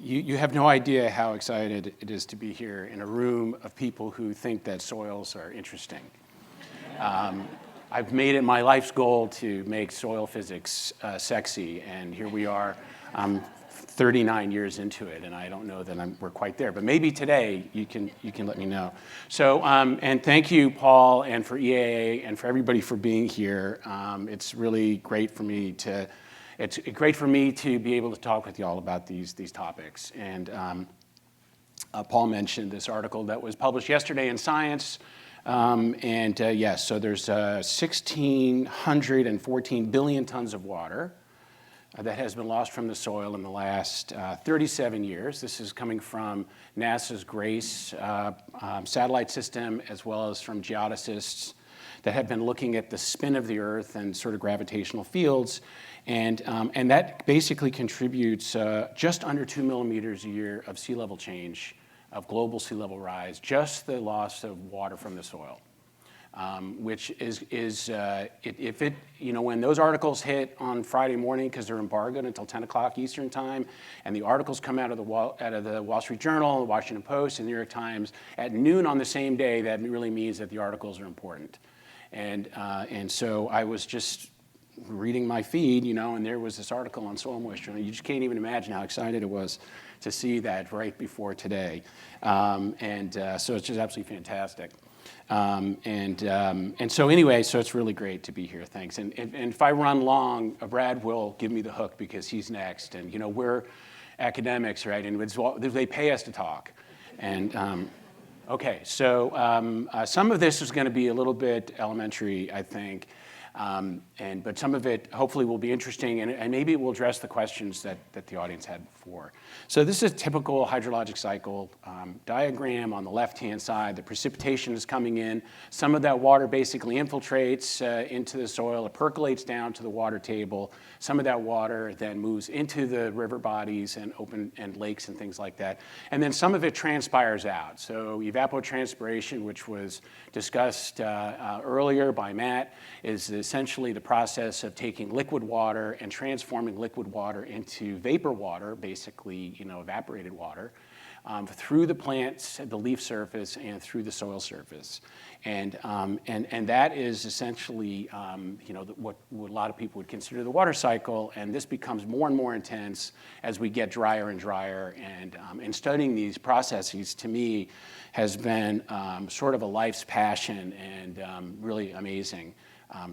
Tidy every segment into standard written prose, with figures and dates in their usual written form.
You have no idea how excited it is to be here in a room of people who think that soils are interesting. I've made it my life's goal to make soil physics sexy, and here we are. I'm 39 years into it, and I don't know that we're quite there, but maybe today you can let me know. So, and thank you, Paul, and for EAA, and for everybody for being here. It's really great for me to. It's great for me to be able to talk with you all about these topics. And Paul mentioned this article that was published yesterday in Science. Yes, so there's 1,614 billion tons of water that has been lost from the soil in the last 37 years. This is coming from NASA's GRACE satellite system, as well as from geodesists that have been looking at the spin of the Earth and sort of gravitational fields. And that basically contributes just under 2 millimeters a year of sea level change, of global sea level rise, just the loss of water from the soil. Which is if it, when those articles hit on Friday morning, because they're embargoed until 10 o'clock Eastern time, and the articles come out of the Wall Street Journal, the Washington Post, and the New York Times at noon on the same day, that really means that the articles are important. And so I was just reading my feed, and there was this article on soil moisture, and you just can't even imagine how excited it was to see that right before today. So it's just absolutely fantastic. So anyway, so it's really great to be here. Thanks. And if I run long, Brad will give me the hook because he's next. And we're academics, right? And they pay us to talk. And okay, so some of this is going to be a little bit elementary, I think. But some of it hopefully will be interesting, and maybe it will address the questions that the audience had before. So this is a typical hydrologic cycle diagram. On the left-hand side, the precipitation is coming in. Some of that water basically infiltrates into the soil. It percolates down to the water table. Some of that water then moves into the river bodies and lakes and things like that. And then some of it transpires out. So evapotranspiration, which was discussed earlier by Matt, is essentially the process of taking liquid water and transforming liquid water into vapor water, basically, evaporated water, through the plants, the leaf surface, and through the soil surface. And that is essentially, what a lot of people would consider the water cycle. And this becomes more and more intense as we get drier and drier. And studying these processes, to me, has been sort of a life's passion and really amazing.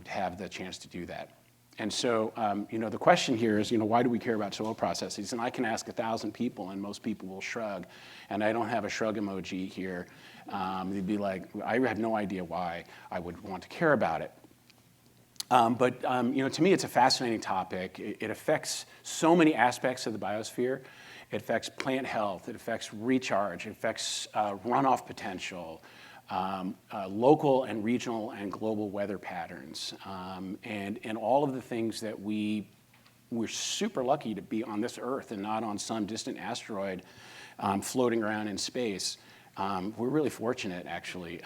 To have the chance to do that. And so, the question here is, why do we care about soil processes? And I can ask 1,000 people, and most people will shrug. And I don't have a shrug emoji here. They'd be like, I have no idea why I would want to care about it. But to me, it's a fascinating topic. It affects so many aspects of the biosphere. It affects plant health. It affects recharge. It affects runoff potential. Local and regional and global weather patterns, and all of the things that we're super lucky to be on this Earth and not on some distant asteroid floating around in space. We're really fortunate, actually.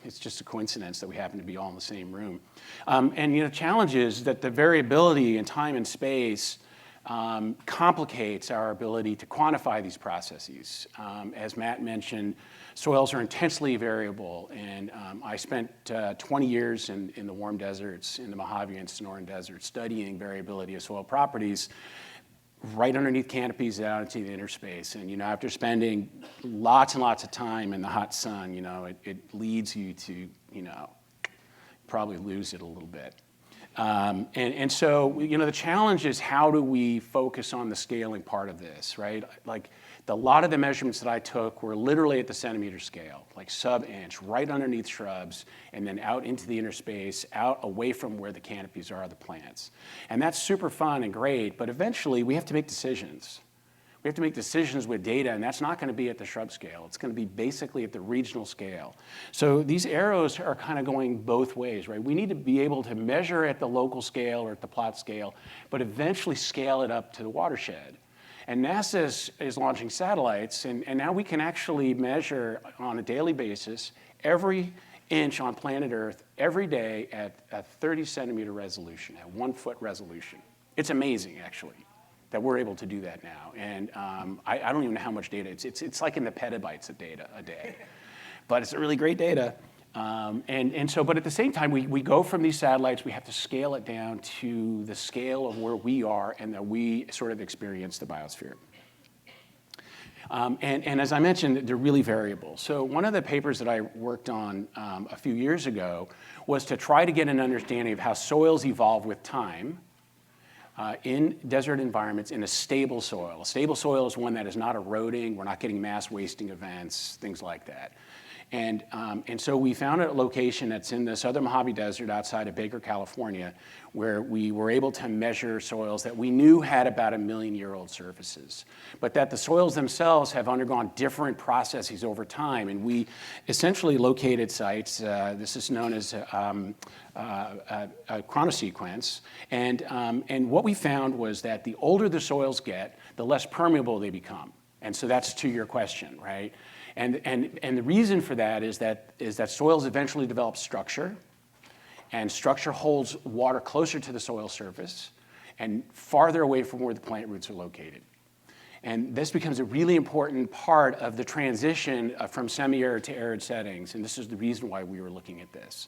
It's just a coincidence that we happen to be all in the same room. And the challenge is that the variability in time and space complicates our ability to quantify these processes. As Matt mentioned, soils are intensely variable, and I spent 20 years in the warm deserts, in the Mojave and Sonoran deserts, studying variability of soil properties right underneath canopies out into the inner space. And after spending lots and lots of time in the hot sun, it leads you to probably lose it a little bit. And so, the challenge is, how do we focus on the scaling part of this, right? Like, a lot of the measurements that I took were literally at the centimeter scale, like sub-inch, right underneath shrubs, and then out into the inner space, out away from where the canopies are of the plants. And that's super fun and great, but eventually we have to make decisions. We have to make decisions with data, and that's not going to be at the shrub scale. It's going to be basically at the regional scale. So these arrows are kind of going both ways, right? We need to be able to measure at the local scale or at the plot scale, but eventually scale it up to the watershed. And NASA is launching satellites, and now we can actually measure on a daily basis every inch on planet Earth every day at a 30 centimeter resolution, at 1 foot resolution. It's amazing, actually. that we're able to do that now. And I don't even know how much data. It's like in the petabytes of data a day. But it's really great data. But at the same time, we go from these satellites, we have to scale it down to the scale of where we are and that we sort of experience the biosphere. And as I mentioned, they're really variable. So one of the papers that I worked on a few years ago was to try to get an understanding of how soils evolve with time in desert environments in a stable soil. A stable soil is one that is not eroding, we're not getting mass wasting events, things like that. And so we found a location that's in the southern Mojave Desert outside of Baker, California, where we were able to measure soils that we knew had about 1 million-year-old surfaces, but that the soils themselves have undergone different processes over time. And we essentially located sites, this is known as a chronosequence, and what we found was that the older the soils get, the less permeable they become. And so that's to your question, right? And the reason for that is that soils eventually develop structure, and structure holds water closer to the soil surface and farther away from where the plant roots are located. And this becomes a really important part of the transition from semi-arid to arid settings, and this is the reason why we were looking at this,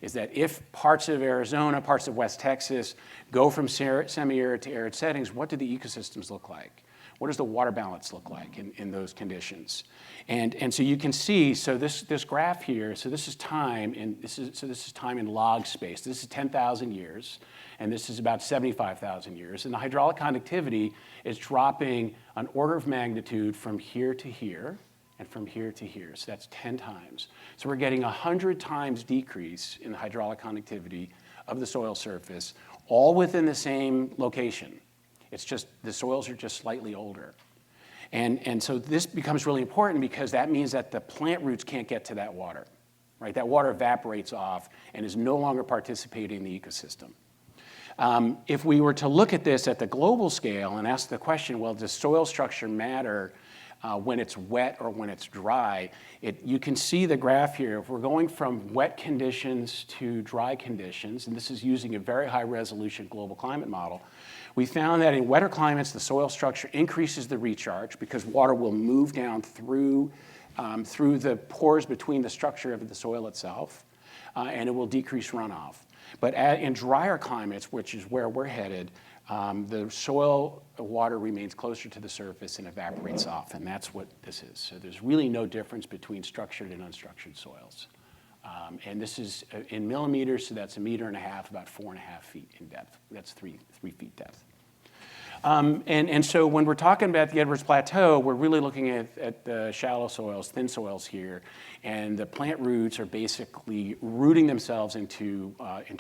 is that if parts of Arizona, parts of West Texas go from semi-arid to arid settings, what do the ecosystems look like? What does the water balance look like in those conditions? And so you can see, so this graph here, so this is time, and this is time in log space. This is 10,000 years, and this is about 75,000 years. And the hydraulic conductivity is dropping an order of magnitude from here to here, and from here to here. So that's 10 times. So we're getting 100 times decrease in the hydraulic conductivity of the soil surface, all within the same location. It's just the soils are just slightly older. And so this becomes really important because that means that the plant roots can't get to that water, right? That water evaporates off and is no longer participating in the ecosystem. If we were to look at this at the global scale and ask the question, well, does soil structure matter when it's wet or when it's dry? You can see the graph here. If we're going from wet conditions to dry conditions, and this is using a very high resolution global climate model, we found that in wetter climates, the soil structure increases the recharge because water will move down through the pores between the structure of the soil itself, and it will decrease runoff. But in drier climates, which is where we're headed, the soil water remains closer to the surface and evaporates off, and that's what this is. So there's really no difference between structured and unstructured soils. And this is in millimeters, so that's 1.5 meters, about 4.5 feet in depth. That's 3 feet depth. And so when we're talking about the Edwards Plateau, we're really looking at the shallow soils, thin soils here, and the plant roots are basically rooting themselves into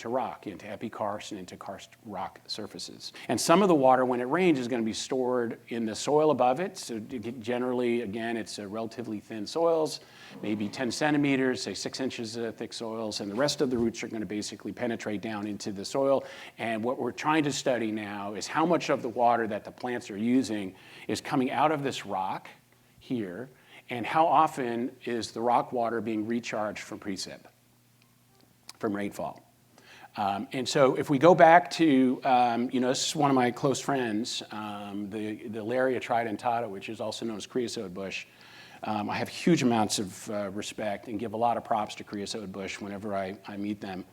rock, into epikarst and into karst rock surfaces. And some of the water, when it rains, is going to be stored in the soil above it. So generally, again, it's relatively thin soils, maybe 10 centimeters, say 6 inches thick soils, and the rest of the roots are going to basically penetrate down into the soil. And what we're trying to study now is how much of the water that the plants are using is coming out of this rock here, and how often is the rock water being recharged from precip, from rainfall. And so if we go back to, this is one of my close friends, the Lariia tridentata, which is also known as creosote bush. I have huge amounts of respect and give a lot of props to creosote bush whenever I meet them.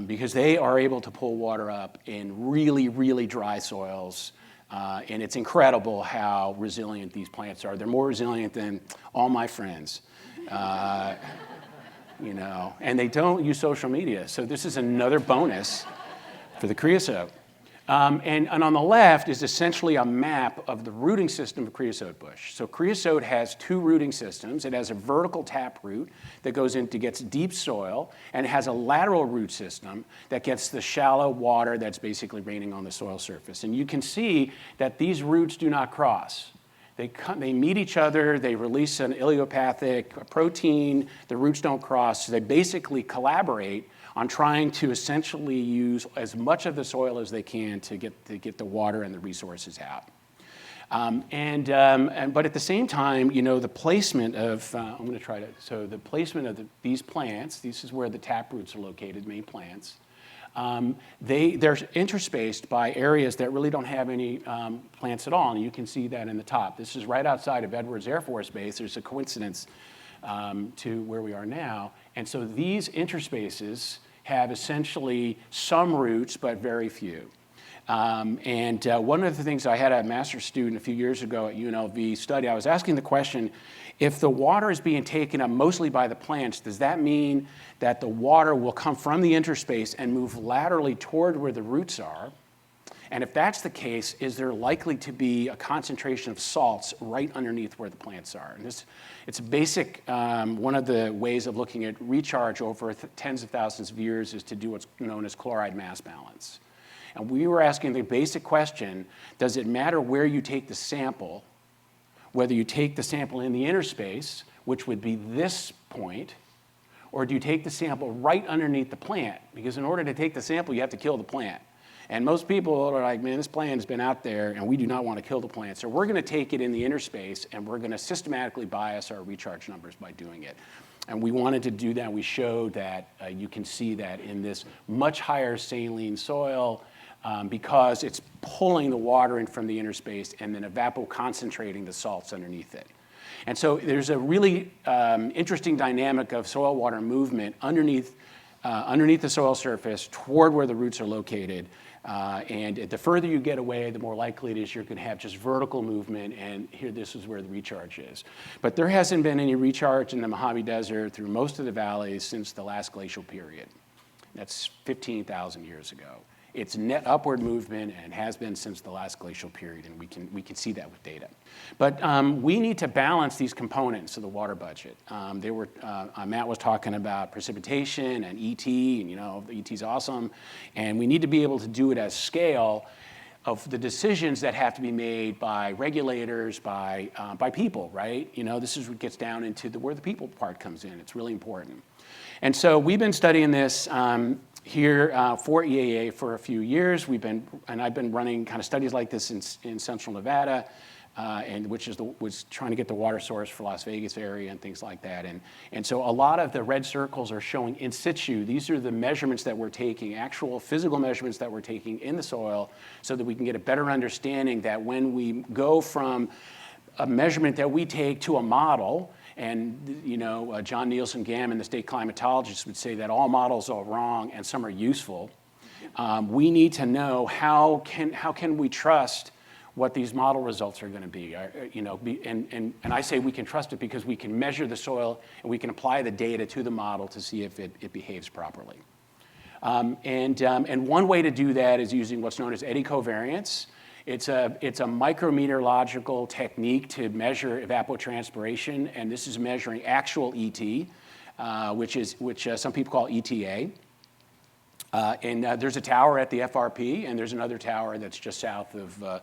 Because they are able to pull water up in really, really dry soils. And it's incredible how resilient these plants are. They're more resilient than all my friends, and they don't use social media. So this is another bonus for the creosote. And on the left is essentially a map of the rooting system of creosote bush. So creosote has 2 rooting systems. It has a vertical tap root that gets deep soil, and it has a lateral root system that gets the shallow water that's basically raining on the soil surface. And you can see that these roots do not cross. They meet each other, they release an idiopathic protein, the roots don't cross, so they basically collaborate on trying to essentially use as much of the soil as they can to get the water and the resources out. But at the same time, the placement of, the placement of these plants, this is where the tap roots are located, main plants, they're interspaced by areas that really don't have any plants at all, and you can see that in the top. This is right outside of Edwards Air Force Base. There's a coincidence to where we are now. And so these interspaces have essentially some roots, but very few. One of the things, I had a master's student a few years ago at UNLV study, I was asking the question, if the water is being taken up mostly by the plants, does that mean that the water will come from the interspace and move laterally toward where the roots are? And if that's the case, is there likely to be a concentration of salts right underneath where the plants are? And it's a basic, one of the ways of looking at recharge over tens of thousands of years is to do what's known as chloride mass balance. And we were asking the basic question, does it matter where you take the sample, whether you take the sample in the interspace, which would be this point, or do you take the sample right underneath the plant? Because in order to take the sample, you have to kill the plant. And most people are like, man, this plant has been out there and we do not want to kill the plant. So we're going to take it in the interspace and we're going to systematically bias our recharge numbers by doing it. And we wanted to do that. We showed that you can see that in this much higher saline soil because it's pulling the water in from the interspace and then evapoconcentrating the salts underneath it. And so there's a really interesting dynamic of soil water movement underneath the soil surface toward where the roots are located. And the further you get away, the more likely it is you're going to have just vertical movement, and here this is where the recharge is. But there hasn't been any recharge in the Mojave Desert through most of the valleys since the last glacial period. That's 15,000 years ago. It's net upward movement and has been since the last glacial period, and we can see that with data. But we need to balance these components of the water budget. Matt was talking about precipitation and ET, and ET's awesome, and we need to be able to do it at scale of the decisions that have to be made by regulators, by people, right? This is what gets down into where the people part comes in. It's really important. And so we've been studying this here for EAA for a few years. I've been running kind of studies like this in central Nevada, which was trying to get the water source for Las Vegas area and things like that. And so a lot of the red circles are showing in situ. These are the measurements that we're taking, actual physical measurements that we're taking in the soil, so that we can get a better understanding that when we go from a measurement that we take to a model, and John Nielsen Gammon, the state climatologist, would say that all models are wrong and some are useful. We need to know how can we trust what these model results are going to be. And I say we can trust it because we can measure the soil and we can apply the data to the model to see if it behaves properly. And one way to do that is using what's known as eddy covariance. It's a micrometeorological technique to measure evapotranspiration, and this is measuring actual ET, which some people call ETA. And there's a tower at the FRP, and there's another tower that's just south of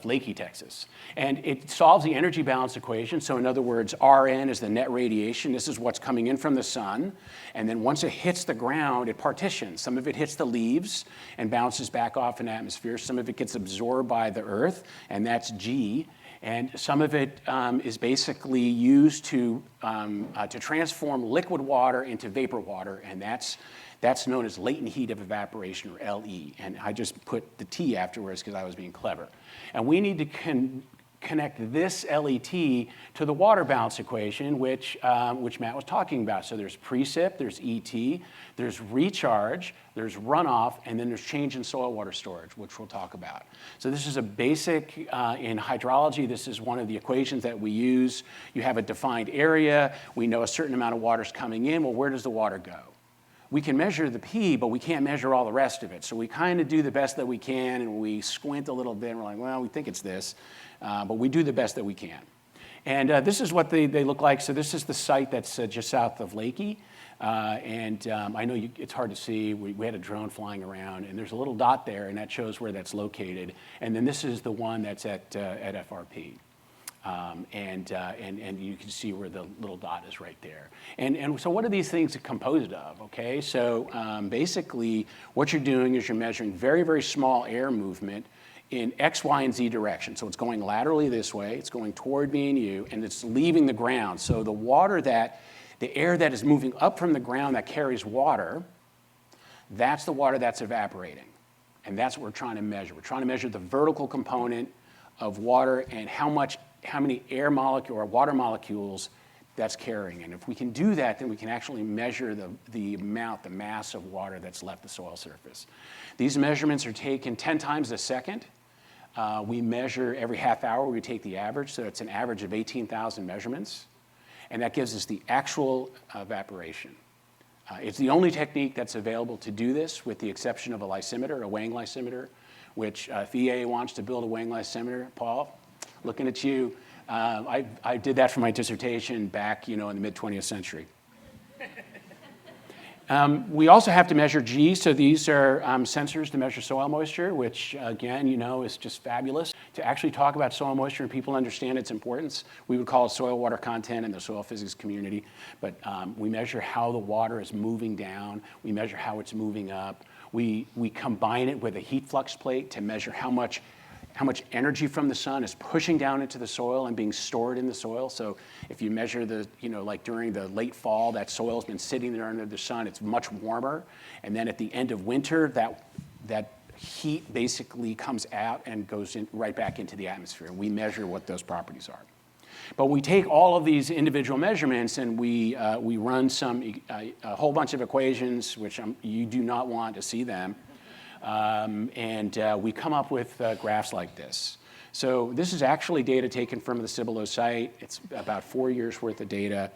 Leakey, Texas. And it solves the energy balance equation. So in other words, Rn is the net radiation. This is what's coming in from the sun. And then once it hits the ground, it partitions. Some of it hits the leaves and bounces back off in atmosphere. Some of it gets absorbed by the earth, and that's G. And some of it is basically used to transform liquid water into vapor water, and that's known as latent heat of evaporation, or LE. And I just put the T afterwards because I was being clever. And we need to connect this LET to the water balance equation, which Matt was talking about. So there's precip, there's ET, there's recharge, there's runoff, and then there's change in soil water storage, which we'll talk about. So this is a basic, in hydrology, this is one of the equations that we use. You have a defined area. We know a certain amount of water is coming in. Well, where does the water go? We can measure the P, but we can't measure all the rest of it. So we kind of do the best that we can, and we squint a little bit, and we're like, well, we think it's this, but we do the best that we can. And this is what they look like. So this is the site that's just south of Leakey. I know it's hard to see. We had a drone flying around, and there's a little dot there, and that shows where that's located. And then this is the one that's at FRP. And you can see where the little dot is right there. And so what are these things composed of, okay? So basically what you're doing is you're measuring very, very small air movement in X, Y, and Z direction. So it's going laterally this way, it's going toward me and you, and it's leaving the ground. So the air that is moving up from the ground that carries water That's the water that's evaporating. And that's what we're trying to measure. We're trying to measure the vertical component of water and how many air molecule or water molecules that's carrying. And if we can do that, then we can actually measure the mass of water that's left the soil surface. These measurements are taken 10 times a second. We measure every half hour, we take the average, so it's an average of 18,000 measurements. And that gives us the actual evaporation. It's the only technique that's available to do this, with the exception of a lysimeter, a weighing lysimeter, which if EA wants to build a weighing lysimeter, Paul, looking at you, I did that for my dissertation back, in the mid-20th century. We also have to measure G, so these are sensors to measure soil moisture, which again, is just fabulous. To actually talk about soil moisture and people understand its importance, we would call it soil water content in the soil physics community, but we measure how the water is moving down, we measure how it's moving up, we combine it with a heat flux plate to measure how much energy from the sun is pushing down into the soil and being stored in the soil. So if you measure like during the late fall, that soil's been sitting there under the sun, it's much warmer. And then at the end of winter, that heat basically comes out and goes right back into the atmosphere. We measure what those properties are. But we take all of these individual measurements and we run a whole bunch of equations, which you do not want to see them. We come up with graphs like this. So this is actually data taken from the Cibolo site. It's about 4 years worth of data.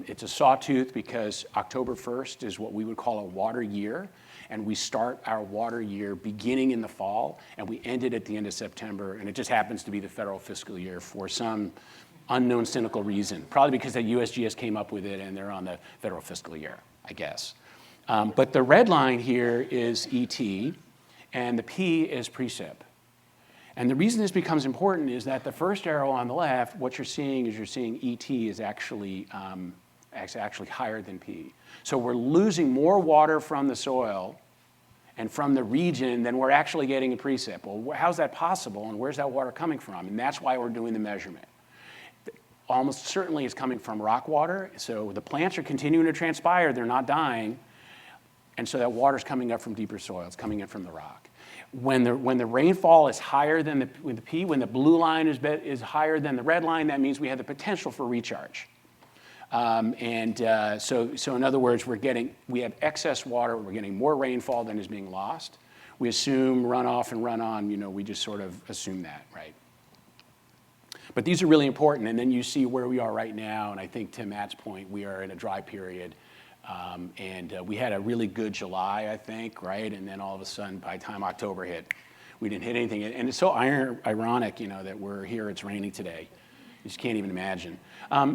It's a sawtooth because October 1st is what we would call a water year. And we start our water year beginning in the fall, and we end it at the end of September. And it just happens to be the federal fiscal year for some unknown cynical reason. Probably because the USGS came up with it and they're on the federal fiscal year, I guess. But the red line here is ET, and the P is precip. And the reason this becomes important is that the first arrow on the left, what you're seeing ET is actually higher than P. So we're losing more water from the soil and from the region than we're actually getting in precip. Well, how's that possible, and where's that water coming from? And that's why we're doing the measurement. Almost certainly it's coming from rock water, so the plants are continuing to transpire, they're not dying. And so that water's coming up from deeper soil. It's coming in from the rock. When the rainfall is higher than the P, when the blue line is higher than the red line, that means we have the potential for recharge. So in other words, we have excess water. We're getting more rainfall than is being lost. We assume runoff and run on. We just sort of assume that, right? But these are really important. And then you see where we are right now. And I think to Matt's point, we are in a dry period. We had a really good July, I think, right? And then all of a sudden, by the time October hit, we didn't hit anything. And it's so ironic, that we're here, it's raining today. You just can't even imagine.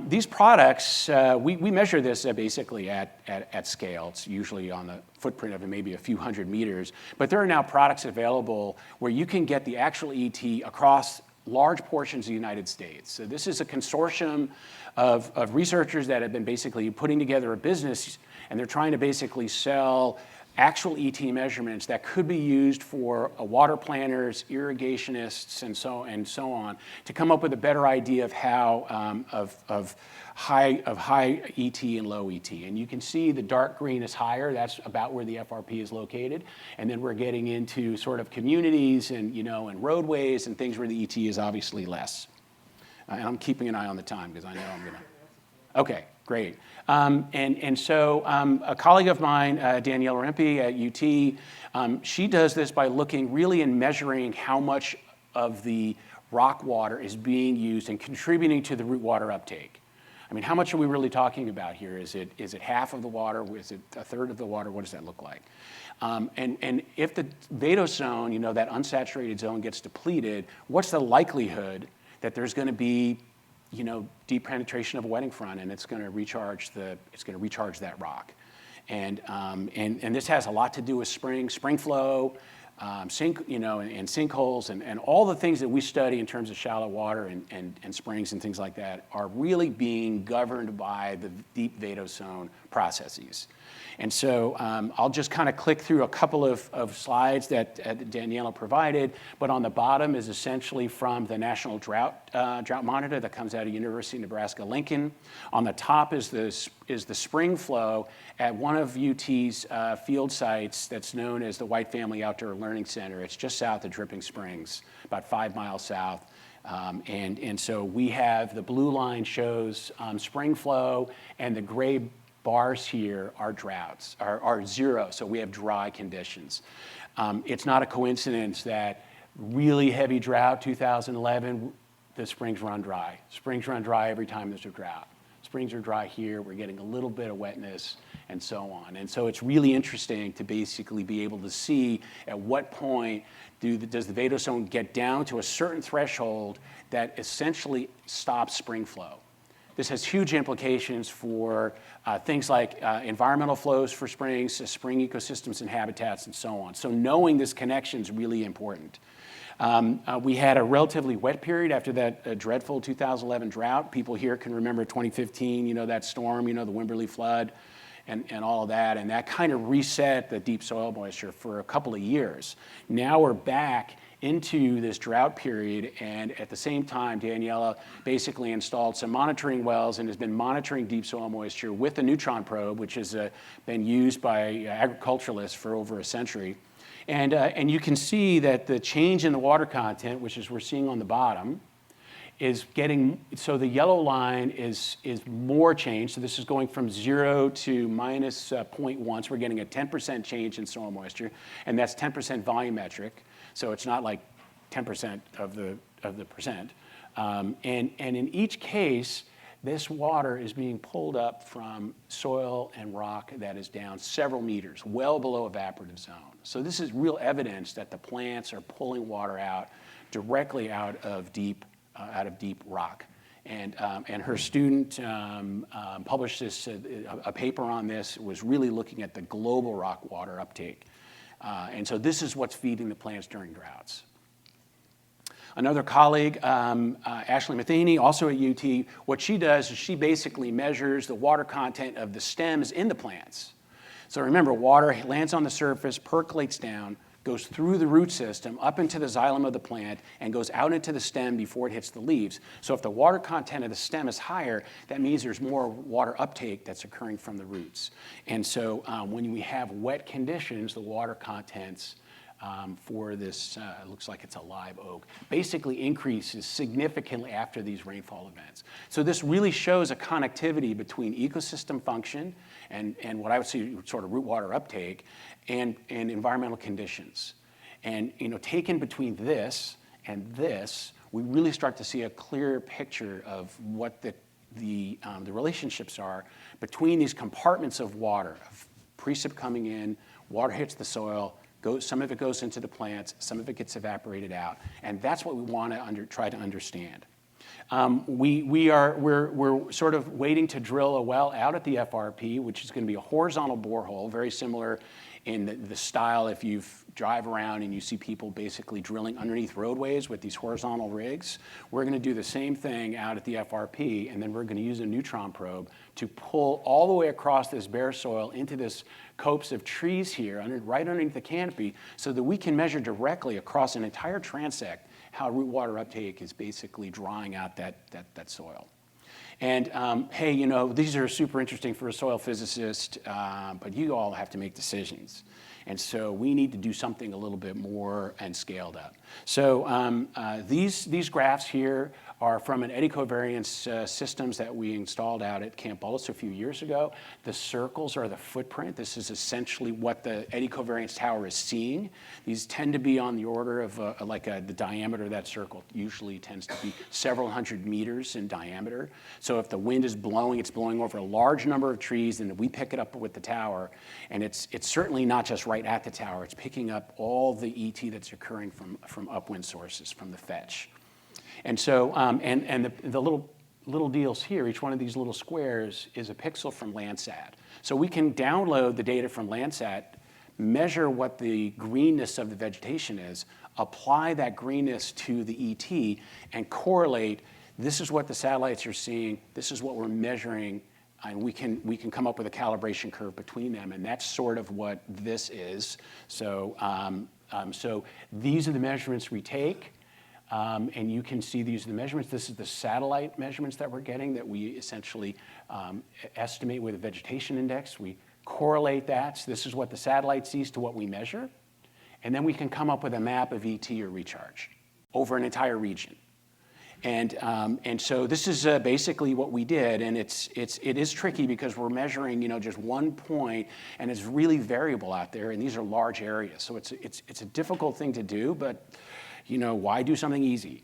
These products, we measure this basically at scale. It's usually on the footprint of maybe a few hundred meters. But there are now products available where you can get the actual ET across large portions of the United States. So this is a consortium of researchers that have been basically putting together a business, and they're trying to basically sell actual ET measurements that could be used for water planners, irrigationists, and so on, to come up with a better idea of how of high ET and low ET. And you can see the dark green is higher. That's about where the FRP is located. And then we're getting into sort of communities and and roadways and things where the ET is obviously less. And I'm keeping an eye on the time because I know I'm gonna. Okay, great. So a colleague of mine, Danielle Rempe at UT, she does this by looking really and measuring how much of the rock water is being used and contributing to the root water uptake. I mean, how much are we really talking about here? Is it half of the water? Is it a third of the water? What does that look like? And if the vadose zone, that unsaturated zone gets depleted, what's the likelihood that there's going to be deep penetration of a wetting front, and it's going to recharge that rock, and this has a lot to do with spring flow, and sinkholes and all the things that we study in terms of shallow water and springs and things like that are really being governed by the deep vadozone processes. And so I'll just kind of click through a couple of slides that Daniela provided, but on the bottom is essentially from the National Drought Monitor that comes out of University of Nebraska-Lincoln. On the top is the spring flow at one of UT's field sites that's known as the White Family Outdoor Learning Center. It's just south of Dripping Springs, about 5 miles south. And so we have the blue line shows spring flow, and the gray bars here are droughts, are zero, so we have dry conditions. It's not a coincidence that really heavy drought, 2011, the springs run dry. Springs run dry every time there's a drought. Springs are dry here, we're getting a little bit of wetness, and so on. And so it's really interesting to basically be able to see at what point does the vadozone get down to a certain threshold that essentially stops spring flow. This has huge implications for things like environmental flows for springs, spring ecosystems and habitats, and so on. So knowing this connection is really important. We had a relatively wet period after that dreadful 2011 drought. People here can remember 2015, that storm, the Wimberley flood and all of that. And that kind of reset the deep soil moisture for a couple of years. Now we're back into this drought period, and at the same time, Daniela basically installed some monitoring wells and has been monitoring deep soil moisture with a neutron probe, which has been used by agriculturalists for over a century. And you can see that the change in the water content, which is we're seeing on the bottom, is getting, so the yellow line is more change. So this is going from 0 to minus 0.1. So we're getting a 10% change in soil moisture, and that's 10% volumetric. So it's not like 10% of the percent. And in each case, this water is being pulled up from soil and rock that is down several meters, well below evaporative zone. So this is real evidence that the plants are pulling water out directly out of deep rock. And her student published this, a paper on this, was really looking at the global rock water uptake. And so this is what's feeding the plants during droughts. Another colleague, Ashley Matheny, also at UT, what she does is she basically measures the water content of the stems in the plants. So remember, water lands on the surface, percolates down, goes through the root system, up into the xylem of the plant, and goes out into the stem before it hits the leaves. So if the water content of the stem is higher, that means there's more water uptake that's occurring from the roots. And so when we have wet conditions, the water contents for this, it looks like it's a live oak, basically increases significantly after these rainfall events. So this really shows a connectivity between ecosystem function and what I would say sort of root water uptake and environmental conditions. And taken between this and this, we really start to see a clear picture of what the relationships are between these compartments of water, of precip coming in, water hits the soil, some of it goes into the plants, some of it gets evaporated out, and that's what we want to try to understand. We're sort of waiting to drill a well out at the FRP, which is going to be a horizontal borehole, very similar in the style if you drive around and you see people basically drilling underneath roadways with these horizontal rigs. We're going to do the same thing out at the FRP, and then we're going to use a neutron probe to pull all the way across this bare soil into this copse of trees here, right underneath the canopy, so that we can measure directly across an entire transect how root water uptake is basically drying out that soil. And hey, these are super interesting for a soil physicist, but you all have to make decisions. And so we need to do something a little bit more and scaled up. So these graphs here are from an eddy covariance systems that we installed out at Camp Bullis a few years ago. The circles are the footprint. This is essentially what the eddy covariance tower is seeing. These tend to be on the order of the diameter of that circle usually tends to be several hundred meters in diameter. So if the wind is blowing, it's blowing over a large number of trees, and we pick it up with the tower. And it's certainly not just right at the tower. It's picking up all the ET that's occurring from upwind sources, from the fetch. And so, the little deals here, each one of these little squares is a pixel from Landsat. So we can download the data from Landsat measure what the greenness of the vegetation is, apply that greenness to the ET, and correlate, this is what the satellites are seeing, this is what we're measuring, and we can come up with a calibration curve between them, and that's sort of what this is. So, so these are the measurements we take, and you can see these are the measurements. This is the satellite measurements that we're getting that we essentially estimate with a vegetation index. We correlate that. So this is what the satellite sees to what we measure, and then we can come up with a map of ET or recharge over an entire region. And so this is basically what we did, and it is tricky because we're measuring, just one point, and it's really variable out there, and these are large areas. So it's a difficult thing to do, but why do something easy?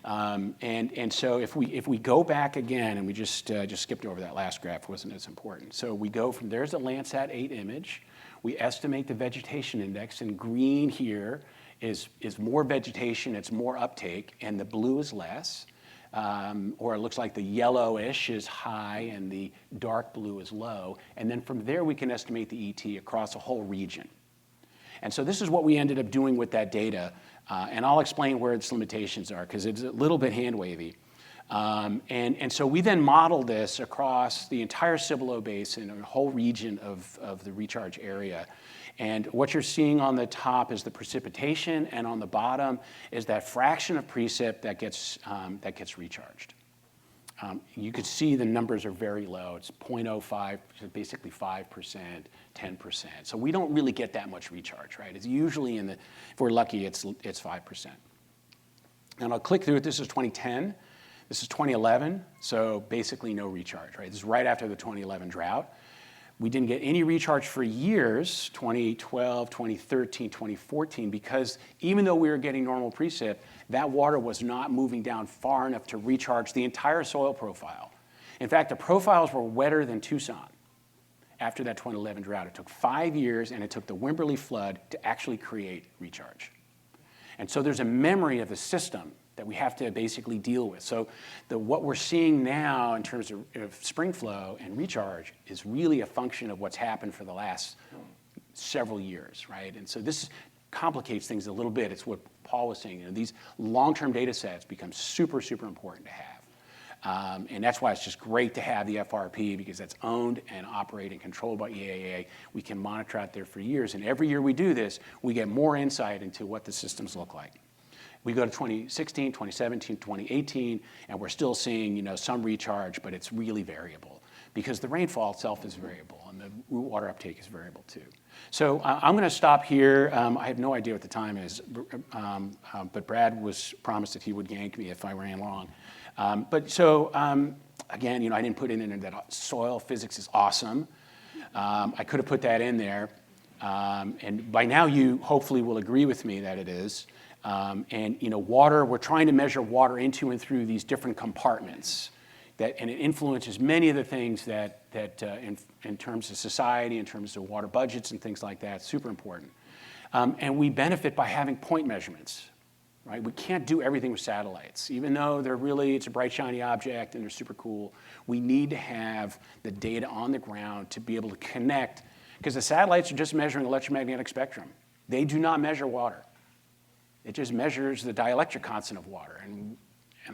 And so if we go back again, and we just skipped over that last graph, wasn't as important. So we go from, there's the Landsat 8 image. We estimate the vegetation index, and green here is more vegetation, it's more uptake, and the blue is less. Or it looks like the yellowish is high and the dark blue is low. And then from there, we can estimate the ET across a whole region. And so this is what we ended up doing with that data. And I'll explain where its limitations are, because it's a little bit hand-wavy. And so we then modeled this across the entire Cibolo Basin, a whole region of the recharge area. And what you're seeing on the top is the precipitation, and on the bottom is that fraction of precip that gets recharged. You could see the numbers are very low. It's 0.05, basically 5%, 10%. So we don't really get that much recharge, right? It's usually if we're lucky, it's 5%. And I'll click through it. This is 2010. This is 2011, so basically no recharge, right? This is right after the 2011 drought. We didn't get any recharge for years, 2012, 2013, 2014, because even though we were getting normal precip, that water was not moving down far enough to recharge the entire soil profile. In fact, the profiles were wetter than Tucson after that 2011 drought. It took 5 years, and it took the Wimberley flood to actually create recharge. And so there's a memory of the system that we have to basically deal with. So what we're seeing now in terms of spring flow and recharge is really a function of what's happened for the last several years, right? And so this complicates things a little bit. It's what Paul was saying. These long-term data sets become super, super important to have. And that's why it's just great to have the FRP, because that's owned and operated and controlled by EAA. We can monitor out there for years. And every year we do this, we get more insight into what the systems look like. We go to 2016, 2017, 2018, and we're still seeing some recharge, but it's really variable because the rainfall itself is variable and the root water uptake is variable too. So I'm going to stop here. I have no idea what the time is, but Brad was promised that he would yank me if I ran long. Again, I didn't put in that soil physics is awesome. I could have put that in there, and by now you hopefully will agree with me that it is. Water, we're trying to measure water into and through these different compartments, and it influences many of the things that in terms of society, in terms of water budgets and things like that, super important. And we benefit by having point measurements, right? We can't do everything with satellites. Even though it's a bright, shiny object and they're super cool, we need to have the data on the ground to be able to connect, because the satellites are just measuring electromagnetic spectrum. They do not measure water. It just measures the dielectric constant of water. And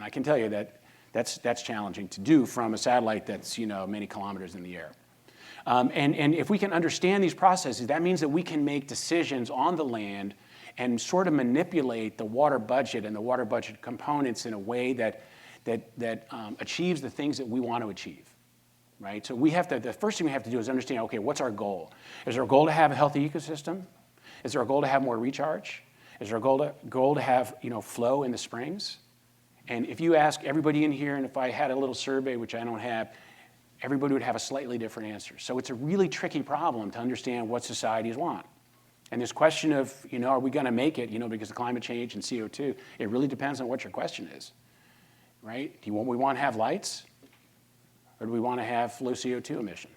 I can tell you that that's challenging to do from a satellite that's many kilometers in the air. And if we can understand these processes, that means that we can make decisions on the land and sort of manipulate the water budget and the water budget components in a way that achieves the things that we want to achieve, right? So the first thing we have to do is understand, okay, what's our goal? Is our goal to have a healthy ecosystem? Is there a goal to have more recharge? Is there a goal to have flow in the springs? And if you ask everybody in here, and if I had a little survey, which I don't have, everybody would have a slightly different answer. So it's a really tricky problem to understand what societies want. And this question of, are we going to make it, because of climate change and CO2, it really depends on what your question is, right? Do we want to have lights, or do we want to have low CO2 emission?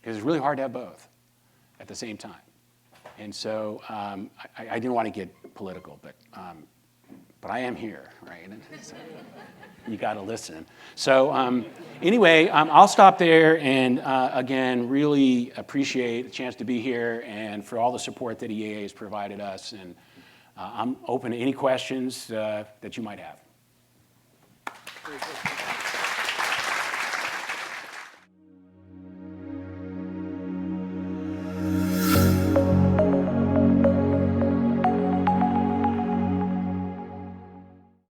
Because it's really hard to have both at the same time. And so I didn't want to get political, but but I am here, right? So you got to listen. So anyway, I'll stop there, and again, really appreciate the chance to be here and for all the support that EAA has provided us, and I'm open to any questions that you might have.